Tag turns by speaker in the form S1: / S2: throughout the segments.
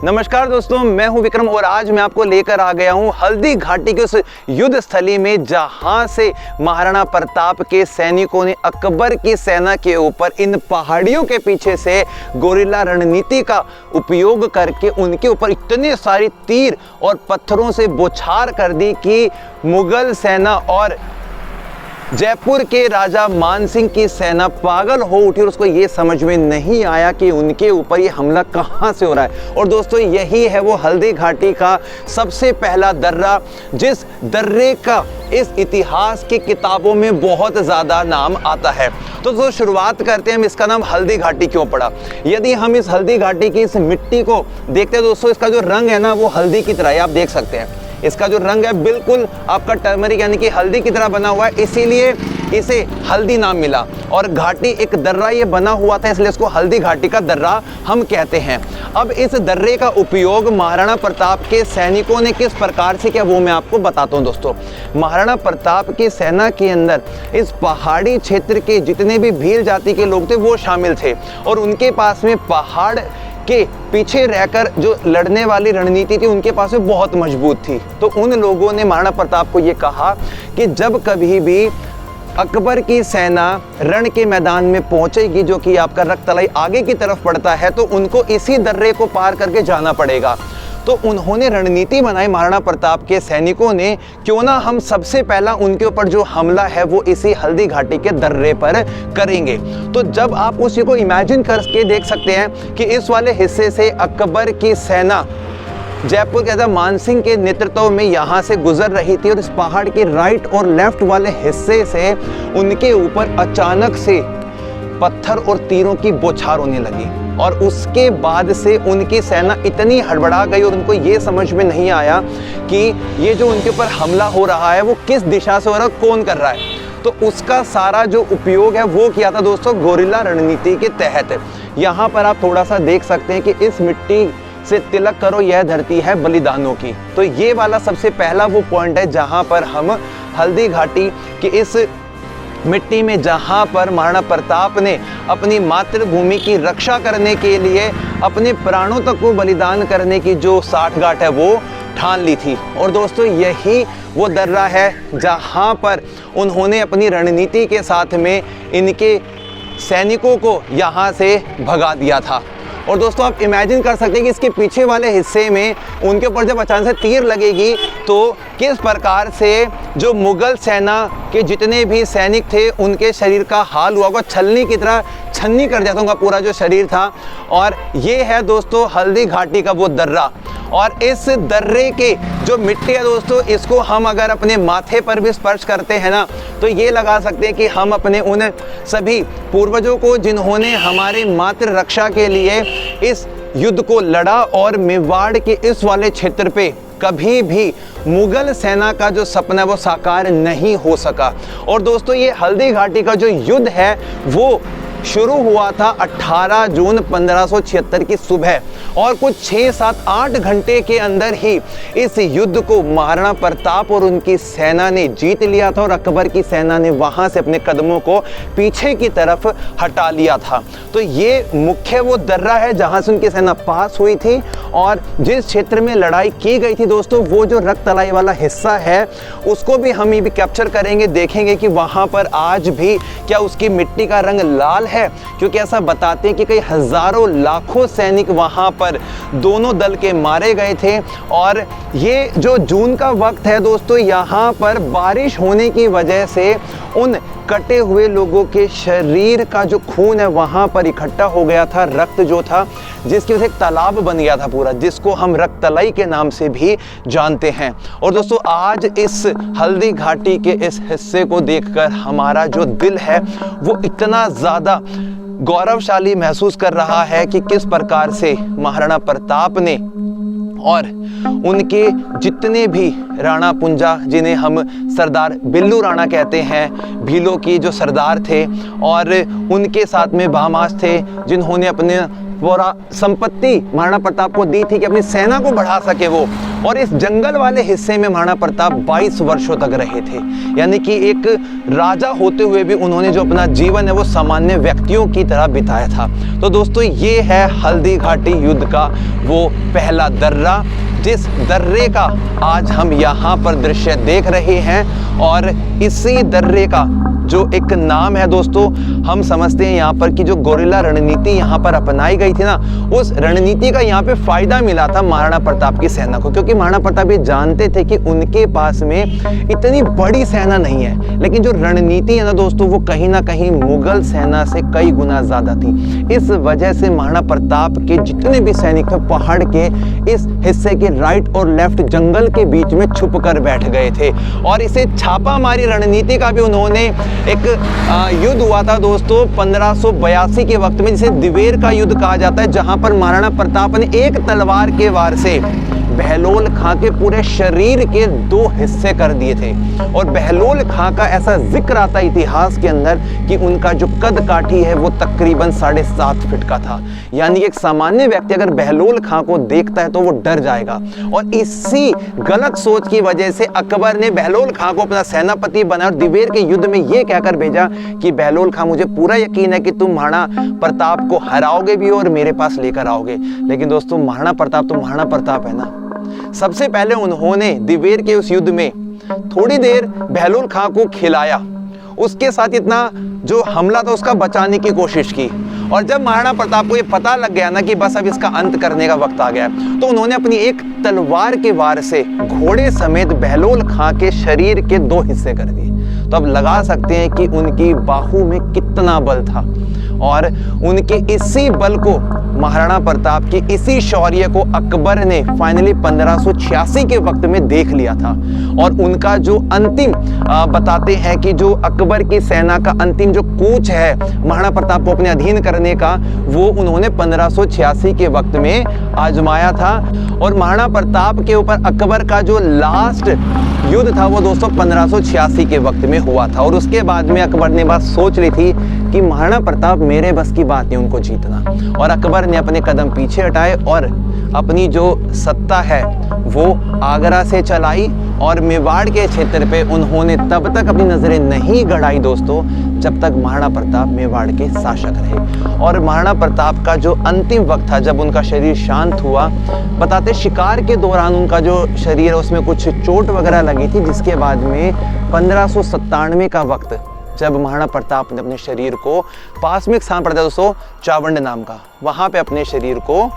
S1: नमस्कार दोस्तों, मैं हूं विक्रम और आज मैं आपको लेकर आ गया हूं हल्दी घाटी के उस युद्ध स्थली में जहां से महाराणा प्रताप के सैनिकों ने अकबर की सेना के ऊपर इन पहाड़ियों के पीछे से गोरिल्ला रणनीति का उपयोग करके उनके ऊपर इतने सारे तीर और पत्थरों से बौछार कर दी कि मुगल सेना और जयपुर के राजा मानसिंह की सेना पागल हो उठी और उसको ये समझ में नहीं आया कि उनके ऊपर ये हमला कहाँ से हो रहा है। और दोस्तों, यही है वो हल्दी घाटी का सबसे पहला दर्रा, जिस दर्रे का इस इतिहास की किताबों में बहुत ज़्यादा नाम आता है। तो शुरुआत करते हैं हम, इसका नाम हल्दी घाटी क्यों पड़ा। यदि हम इस हल्दी घाटी की इस मिट्टी को देखते हैं दोस्तों, इसका जो रंग है ना वो हल्दी की तरह है। आप देख सकते हैं इसका जो रंग है बिल्कुल आपका टर्मरिक यानी कि हल्दी की तरह बना हुआ है, इसीलिए इसे हल्दी नाम मिला। और घाटी एक दर्रा ये बना हुआ था, इसलिए इसको हल्दी घाटी का दर्रा हम कहते हैं। अब इस दर्रे का उपयोग महाराणा प्रताप के सैनिकों ने किस प्रकार से किया वो मैं आपको बताता हूँ दोस्तों। महाराणा प्रताप की सेना के अंदर इस पहाड़ी क्षेत्र के जितने भी भील जाति के लोग थे वो शामिल थे और उनके पास में पहाड़ के पीछे रहकर जो लड़ने वाली रणनीति थी उनके पास में बहुत मजबूत थी। तो उन लोगों ने महाराणा प्रताप को ये कहा कि जब कभी भी अकबर की सेना रण के मैदान में पहुंचेगी, जो कि आपका रक्तलाई आगे की तरफ पड़ता है, तो उनको इसी दर्रे को पार करके जाना पड़ेगा। तो उन्होंने रणनीति बनाई महाराणा प्रताप के सैनिकों ने, क्यों ना हम सबसे पहला उनके ऊपर जो हमला है वो इसी हल्दी घाटी के दर्रे पर करेंगे। तो जब आप उसी को इमेजिन करके देख सकते हैं कि इस वाले हिस्से से अकबर की सेना जयपुर के राजा मानसिंह के नेतृत्व में यहाँ से गुजर रही थी और इस पहाड़ के राइट और लेफ्ट वाले हिस्से से उनके ऊपर अचानक से पत्थर और तीरों की बौछार होने लगी। और उसके बाद से उनकी सेना इतनी हड़बड़ा गई और उनको ये समझ में नहीं आया कि ये जो उनके ऊपर हमला हो रहा है वो किस दिशा से हो रहा है, कौन कर रहा है। तो उसका सारा जो उपयोग है वो किया था दोस्तों गोरिल्ला रणनीति के तहत। यहाँ पर आप थोड़ा सा देख सकते हैं कि इस मिट्टी से तिलक करो यह धरती है बलिदानों की। तो ये वाला सबसे पहला वो पॉइंट है जहाँ पर हम हल्दी घाटी की इस मिट्टी में, जहाँ पर महाराणा प्रताप ने अपनी मातृभूमि की रक्षा करने के लिए अपने प्राणों तक को बलिदान करने की जो साठगांठ है वो ठान ली थी। और दोस्तों, यही वो दर्रा है जहाँ पर उन्होंने अपनी रणनीति के साथ में इनके सैनिकों को यहाँ से भगा दिया था। और दोस्तों, आप इमेजिन कर सकते हैं कि इसके पीछे वाले हिस्से में उनके ऊपर जब अचानक से तीर लगेगी तो किस प्रकार से जो मुगल सेना के जितने भी सैनिक थे उनके शरीर का हाल हुआ होगा, छलनी की तरह छन्नी कर जाता उनका पूरा जो शरीर था। और ये है दोस्तों हल्दी घाटी का वो दर्रा। और इस दर्रे के जो मिट्टी है दोस्तों, इसको हम अगर अपने माथे पर भी स्पर्श करते हैं ना तो ये लगा सकते हैं कि हम अपने उन सभी पूर्वजों को जिन्होंने हमारे मातृ रक्षा के लिए इस युद्ध को लड़ा और मेवाड़ के इस वाले क्षेत्र पे कभी भी मुगल सेना का जो सपना वो साकार नहीं हो सका। और दोस्तों, ये हल्दी घाटी का जो युद्ध है वो शुरू हुआ था 18 जून 1576 की सुबह और कुछ 6, 7, 8 घंटे के अंदर ही इस युद्ध को महाराणा प्रताप और उनकी सेना ने जीत लिया था और अकबर की सेना ने वहां से अपने कदमों को पीछे की तरफ हटा लिया था। तो ये मुख्य वो दर्रा है जहां से उनकी सेना पास हुई थी। और जिस क्षेत्र में लड़ाई की गई थी दोस्तों, वो जो रक्तलाई वाला हिस्सा है उसको भी हम ये भी कैप्चर करेंगे, देखेंगे कि वहां पर आज भी क्या उसकी मिट्टी का रंग लाल है, क्योंकि ऐसा बताते हैं कि कई हजारों लाखों सैनिक वहां पर दोनों दल के मारे गए थे। और ये जो जून का वक्त है दोस्तों, यहाँ पर बारिश होने की वजह से उन कटे हुए लोगों के शरीर का जो खून है वहाँ पर इकट्ठा हो गया था, रक्त जो था, जिसकी वजह से एक तालाब बन गया था पूरा, जिसको हम रक्तलाई के नाम से भी जानते हैं। और दोस्तों, आज इस हल्दी घाटी के इस हिस्से को देखकर हमारा जो दिल है वो इतना ज़्यादा गौरवशाली महसूस कर रहा है कि किस प्रकार से महाराणा प्रताप ने और उनके जितने भी राणा पुंजा, जिन्हें हम सरदार बिल्लू राणा कहते हैं, भीलों की जो सरदार थे, और उनके साथ में भामाश थे जिन्होंने अपने संपत्ति महाराणा प्रताप को दी थी कि अपनी सेना को बढ़ा सके वो। और इस जंगल वाले हिस्से में महाराणा प्रताप 22 वर्षों तक रहे थे, यानी कि एक राजा होते हुए भी उन्होंने जो अपना जीवन है वो सामान्य व्यक्तियों की तरह बिताया था। तो दोस्तों ये है हल्दी घाटी युद्ध का वो पहला दर्रा, जिस दर्रे का आज हम यहाँ पर दृश्य देख रहे हैं। और इसी दर्रे का जो एक नाम है दोस्तों, हम समझते हैं यहाँ पर कि जो गोरिल्ला रणनीति यहाँ पर अपनाई गई थी ना, उस रणनीति का यहाँ पे फायदा मिला था महाराणा प्रताप की सेना को, क्योंकि महाराणा प्रताप ये जानते थे कि उनके पास में इतनी बड़ी सेना नहीं है, लेकिन जो रणनीति है ना दोस्तों वो कहीं ना कहीं मुगल सेना से कई गुना ज्यादा थी। इस वजह से महाराणा प्रताप के जितने भी सैनिक थे पहाड़ के इस हिस्से के राइट और लेफ्ट जंगल के बीच में छुप कर बैठ गए थे। और इसे छापामारी रणनीति का भी उन्होंने एक युद्ध हुआ था दोस्तों 1582 के वक्त में, जिसे दिवेर का युद्ध कहा जाता है, जहां पर महाराणा प्रताप ने एक तलवार के वार से बहलोल खां के पूरे शरीर के 2 हिस्से कर दिए थे। और बहलोल खां का ऐसा जिक्र आता है इतिहास के अंदर कि उनका जो कद काठी है वो तकरीबन 7.5 फीट का था, यानी एक सामान्य व्यक्ति अगर बहलोल खां को देखता है तो वो डर जाएगा। और इसी गलत सोच की वजह से अकबर ने बहलोल खां को अपना सेनापति बनाया और दिवेर के युद्ध में ये कहकर भेजा कि बहलोल खां मुझे पूरा यकीन है कि तुम महाराणा प्रताप को हराओगे भी और मेरे पास लेकर आओगे। लेकिन दोस्तों महाराणा प्रताप तो महाराणा प्रताप है ना। सबसे पहले उन्होंने दिवेर के उस युद्ध में थोड़ी देर बहलोल खां को खिलाया, उसके साथ इतना जो हमला था उसका बचाने की कोशिश की। और जब महाराणा प्रताप को ये पता लग गया ना कि बस अब इसका अंत करने का वक्त आ गया, तो उन्होंने अपनी एक तलवार के वार से घोड़े समेत बहलोल खां के शरीर के 2 हिस्से कर दिए। तो अब लगा सकते हैं कि उनकी बाहू में कितना बल था। और उनके इसी बल को, महाराणा प्रताप के इसी शौर्य को अकबर ने फाइनली 1586 के वक्त में देख लिया था। और उनका जो अंतिम बताते हैं कि जो अकबर की सेना का अंतिम जो कूच है महाराणा प्रताप को अपने अधीन करने का, वो उन्होंने 1586 के वक्त में आजमाया था। और महाराणा प्रताप के ऊपर अकबर का जो लास्ट युद्ध था वो दोस्तों 1586 के वक्त में हुआ था। और उसके बाद में अकबर ने बात सोच ली थी कि महाराणा प्रताप मेरे बस की बात नहीं उनको जीतना। और अकबर ने अपने कदम पीछे हटाए और अपनी जो सत्ता है वो आगरा से चलाई। और मेवाड़ के क्षेत्र पे उन्होंने तब तक अपनी नजरें नहीं गड़ाई दोस्तों जब तक महाराणा प्रताप मेवाड़ के शासक रहे। और महाराणा प्रताप का जो अंतिम वक्त था जब उनका शरीर शांत हुआ, बताते शिकार के दौरान उनका जो शरीर है उसमें कुछ चोट वगैरह लगी थी, जिसके बाद में 1597 का वक्त जब महाराणा प्रताप ने अपने शरीर को, पास में एक स्थान पड़ता है दोस्तों चावंड नाम का, वहाँ पे अपने शरीर को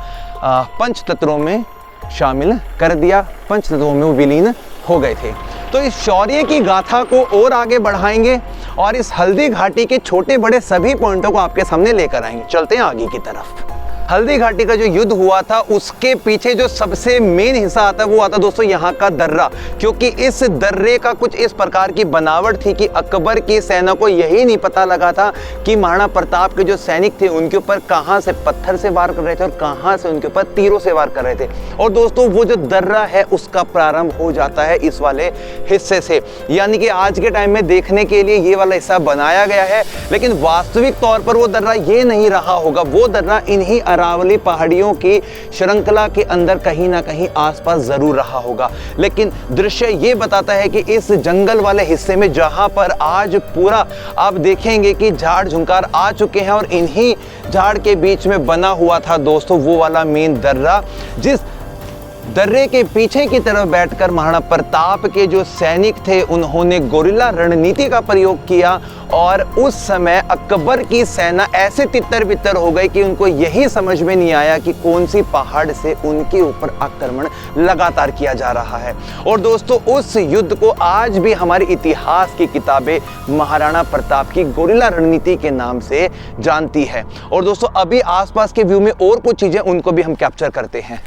S1: पंचतत्वों में शामिल कर दिया, पंचतत्वों में वो विलीन हो गए थे। तो इस शौर्य की गाथा को और आगे बढ़ाएंगे और इस हल्दी घाटी के छोटे बड़े सभी पॉइंटों को आपके सामने लेकर आएंगे। चलते हैं आगे की तरफ। हल्दी घाटी का जो युद्ध हुआ था उसके पीछे जो सबसे मेन हिस्सा आता है वो आता दोस्तों यहाँ का दर्रा, क्योंकि इस दर्रे का कुछ इस प्रकार की बनावट थी कि अकबर की सेना को यही नहीं पता लगा था कि महाराणा प्रताप के जो सैनिक थे उनके ऊपर कहाँ से पत्थर से वार कर रहे थे और कहाँ से उनके ऊपर तीरों से वार कर रहे थे। और दोस्तों वो जो दर्रा है उसका प्रारंभ हो जाता है इस वाले हिस्से से, यानी कि आज के टाइम में देखने के लिए ये वाला हिस्सा बनाया गया है, लेकिन वास्तविक तौर पर वो दर्रा ये नहीं रहा होगा। वो दर्रा इन्हीं अरावली पहाड़ियों की श्रृंखला के अंदर कहीं ना कहीं आसपास जरूर रहा होगा। लेकिन दृश्य ये बताता है कि इस जंगल वाले हिस्से में जहां पर आज पूरा आप देखेंगे कि झाड़ झुंकार आ चुके हैं और इन्हीं झाड़ के बीच में बना हुआ था दोस्तों वो वाला मेन दर्रा, जिस दर्रे के पीछे की तरफ बैठकर महाराणा प्रताप के जो सैनिक थे उन्होंने गोरिल्ला रणनीति का प्रयोग किया। और उस समय अकबर की सेना ऐसे तितर बितर हो गई कि उनको यही समझ में नहीं आया कि कौन सी पहाड़ से उनके ऊपर आक्रमण लगातार किया जा रहा है। और दोस्तों उस युद्ध को आज भी हमारे इतिहास की किताबें महाराणा प्रताप की गोरिल्ला रणनीति के नाम से जानती है। और दोस्तों अभी आसपास के व्यू में और कुछ चीजें उनको भी हम कैप्चर करते हैं।